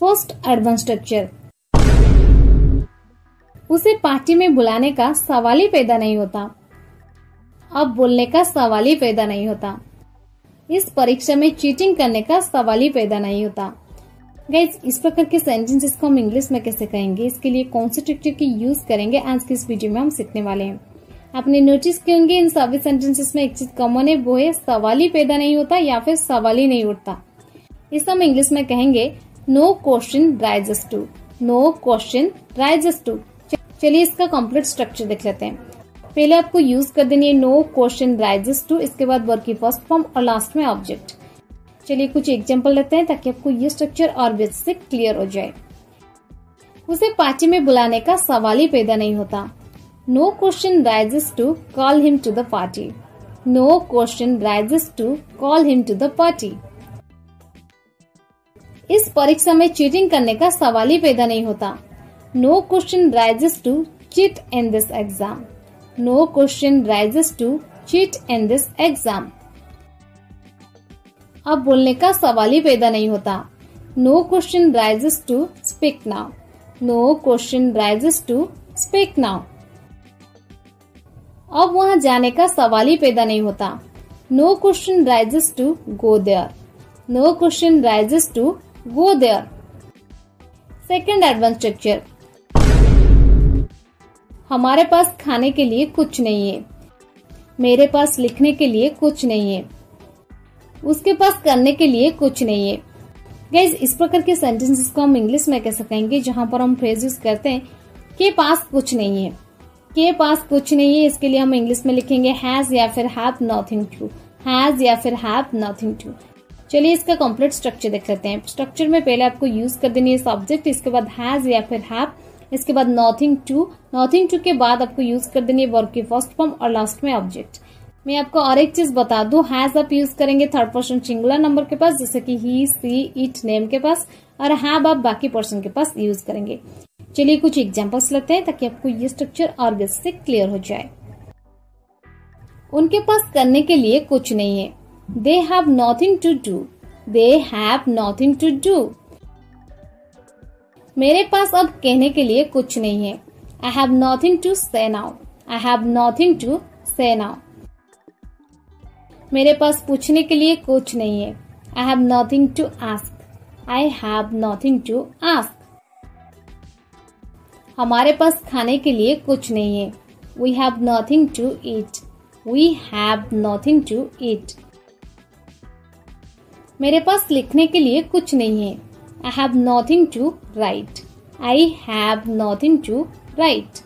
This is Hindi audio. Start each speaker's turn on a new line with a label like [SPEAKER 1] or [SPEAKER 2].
[SPEAKER 1] फर्स्ट एडवांस स्ट्रक्चर, उसे पार्टी में बुलाने का सवाल ही पैदा नहीं होता। अब बोलने का सवाल ही पैदा नहीं होता। इस परीक्षा में चीटिंग करने का सवाल ही पैदा नहीं होता। गाइज, इस प्रकार के सेंटेंसेस को हम इंग्लिश में कैसे कहेंगे, इसके लिए कौन से स्ट्रक्चर की यूज करेंगे, आज की इस वीडियो में हम सीखने वाले हैं। आपने नोटिस किए होंगे इन सभी सेंटेंसेस में एक चीज कॉमन है, वो है सवाल ही पैदा नहीं होता या फिर सवाल ही नहीं उठता। इसे हम इंग्लिश में कहेंगे no question rises to. No question rises to. चलिए इसका कंप्लीट स्ट्रक्चर देख लेते हैं। पहले आपको यूज कर देनी है नो क्वेश्चन राइजेस टू, इसके बाद वर्ब की फर्स्ट फॉर्म और लास्ट में ऑब्जेक्ट। चलिए कुछ एग्जांपल लेते हैं ताकि आपको ये स्ट्रक्चर और बेस से क्लियर हो जाए। उसे पार्टी में बुलाने का सवाल ही पैदा नहीं होता। No question rises to call him to the party. No question rises to call him to the party. इस परीक्षा में चीटिंग करने का सवाल ही पैदा नहीं होता। No question rises to cheat in this exam. No question rises to cheat in this exam. अब बोलने का सवाल ही पैदा नहीं होता। No question rises to speak now. No question rises to speak now. अब वहां जाने का सवाल ही पैदा नहीं होता। No question rises to go there. No question rises to go there. Second advance structure, हमारे पास खाने के लिए कुछ नहीं है। मेरे पास लिखने के लिए कुछ नहीं है। उसके पास करने के लिए कुछ नहीं है। गाइज, इस प्रकार के सेंटेंसेस को हम इंग्लिश में कैसे कहेंगे, जहां पर हम फ्रेज यूज करते हैं के पास कुछ नहीं है। के पास कुछ नहीं है, इसके लिए हम इंग्लिश में लिखेंगे हैज या फिर हैव नथिंग टू। हैज या फिर हैव नथिंग टू। चलिए इसका कंप्लीट स्ट्रक्चर देख लेते हैं। स्ट्रक्चर में पहले आपको यूज कर देनी है सब्जेक्ट, इसके बाद हैज या फिर हैव, इसके बाद नथिंग टू। नथिंग टू के बाद आपको यूज कर देनी है वर्ब की फर्स्ट फॉर्म और लास्ट में ऑब्जेक्ट। मैं आपको और एक चीज बता दूं, हैज आप यूज करेंगे थर्ड पर्सन सिंगुलर नंबर के पास, जैसे कि ही, सी, इट, नेम के पास, और हैव आप बाकी पर्सन के पास यूज करेंगे। चलिए कुछ एग्जांपल्स लेते हैं ताकि आपको ये स्ट्रक्चर और बेस से क्लियर हो जाए। उनके पास करने के लिए कुछ नहीं है। They have nothing to do. They have nothing to do. मेरे पास अब कहने के लिए कुछ नहीं है। I have nothing to say now. I have nothing to say now. मेरे पास पूछने के लिए कुछ नहीं है। I have nothing to ask. I have nothing to ask. हमारे पास खाने के लिए कुछ नहीं है। We have nothing to eat. We have nothing to ईट। मेरे पास लिखने के लिए कुछ नहीं है। I have nothing to write. I have nothing to right.